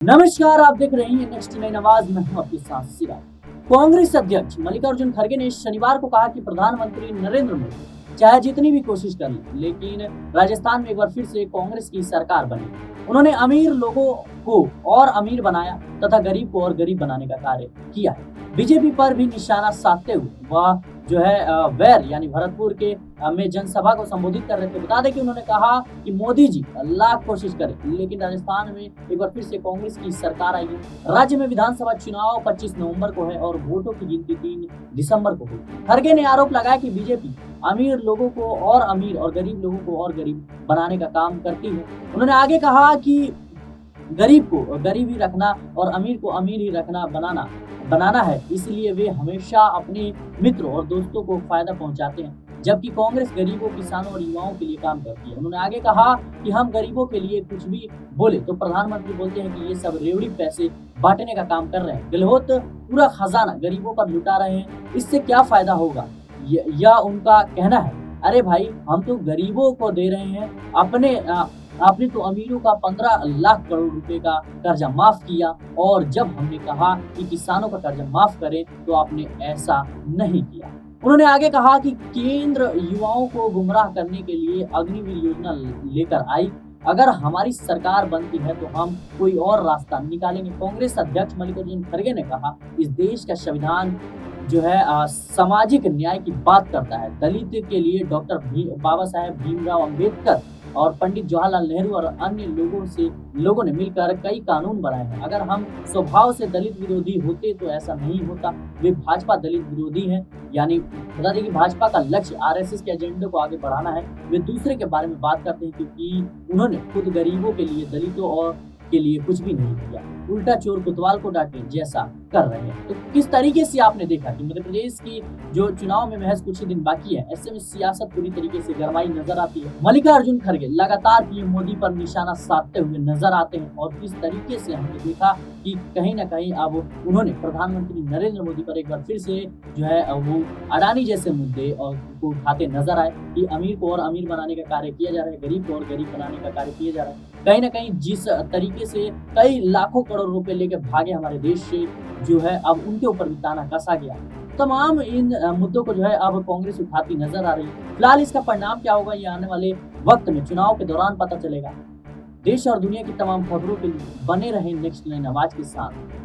नमस्कार, आप देख रहे हैं नेक्स्ट नाइन आवाज में हूं आपके साथ सिराज। कांग्रेस अध्यक्ष मल्लिकार्जुन खड़गे ने शनिवार को कहा कि प्रधानमंत्री नरेंद्र मोदी चाहे जितनी भी कोशिश कर लें, लेकिन राजस्थान में एक बार फिर से कांग्रेस की सरकार बनी। उन्होंने अमीर लोगों को और अमीर बनाया तथा गरीब को और गरीब बनाने का कार्य किया है। बीजेपी पर भी निशाना साधते हुए वह जो है वैर यानी भरतपुर के में जनसभा को संबोधित कर रहे थे। बता दें कि उन्होंने कहा कि मोदी जी लाख कोशिश करें, लेकिन राजस्थान में एक बार फिर से कांग्रेस की सरकार आई है। राज्य में विधानसभा चुनाव 25 नवंबर को है और वोटों की गिनती 3 दिसंबर को होगी। खड़गे ने आरोप लगाया कि बीजेपी अमीर लोगों को और अमीर और गरीब लोगों को और गरीब बनाने का काम करती है। उन्होंने आगे कहा कि गरीब को गरीब ही रखना और अमीर को अमीर ही रखना बनाना है, इसलिए वे हमेशा अपने मित्रों और दोस्तों को फायदा पहुंचाते हैं, जबकि कांग्रेस गरीबों, किसानों और युवाओं के लिए काम करती है। उन्होंने आगे कहा कि हम गरीबों के लिए कुछ भी बोले तो प्रधानमंत्री बोलते हैं कि ये सब रेवड़ी पैसे बांटने का काम कर रहे हैं, गहलोत पूरा खजाना गरीबों पर लुटा रहे हैं, इससे क्या फायदा होगा, यह उनका कहना है। अरे भाई, हम तो गरीबों को दे रहे हैं, आपने तो अमीरों का 15 लाख करोड़ रुपए का कर्जा माफ किया, और जब हमने कहा कि किसानों का कर्जा माफ करें तो आपने ऐसा नहीं किया। उन्होंने आगे कहा कि केंद्र युवाओं को गुमराह करने के लिए अग्निवीर योजना लेकर आई। अगर हमारी सरकार बनती है तो हम कोई और रास्ता निकालेंगे। कांग्रेस अध्यक्ष मल्लिकार्जुन खड़गे ने कहा, इस देश का संविधान जो है सामाजिक न्याय की बात करता है। दलित के लिए डॉक्टर बाबा साहेब भीमराव अंबेडकर और पंडित जवाहरलाल नेहरू और अन्य लोगों ने मिलकर कई कानून बनाए हैं। अगर हम स्वभाव से दलित विरोधी होते तो ऐसा नहीं होता। वे भाजपा दलित विरोधी हैं, यानी बता दें कि भाजपा का लक्ष्य आरएसएस के एजेंडे को आगे बढ़ाना है। वे दूसरे के बारे में बात करते हैं क्योंकि उन्होंने खुद गरीबों के लिए, दलितों और के लिए कुछ भी नहीं किया, उल्टा चोर कोतवाल को डांटे जैसा कर रहे हैं। तो किस तरीके से आपने देखा कि मध्य प्रदेश की जो चुनाव में महज कुछ ही दिन बाकी है, ऐसे में सियासत पूरी तरीके से गरमाई नजर आती है। मल्लिकार्जुन खड़गे लगातार पीएम मोदी पर निशाना साधते हुए नजर आते हैं और किस तरीके से हमने देखा कि कहीं ना कहीं अब उन्होंने प्रधानमंत्री नरेंद्र मोदी पर एक बार फिर से जो है वो अडानी जैसे मुद्दे और को उठाते नजर आए कि अमीर को और अमीर बनाने का कार्य किया जा रहा है, गरीब को और गरीब बनाने का कार्य किया जा रहा है। कहीं ना कहीं जिस तरीके से कई लाखों करोड़ रुपए लेके भागे हमारे देश से, जो है अब उनके ऊपर भी ताना कसा गया। तमाम इन मुद्दों को जो है अब कांग्रेस उठाती नजर आ रही है। फिलहाल इसका परिणाम क्या होगा, ये आने वाले वक्त में चुनाव के दौरान पता चलेगा। देश और दुनिया की तमाम खबरों के लिए बने रहें नेक्स्ट नाइन आवाज के साथ।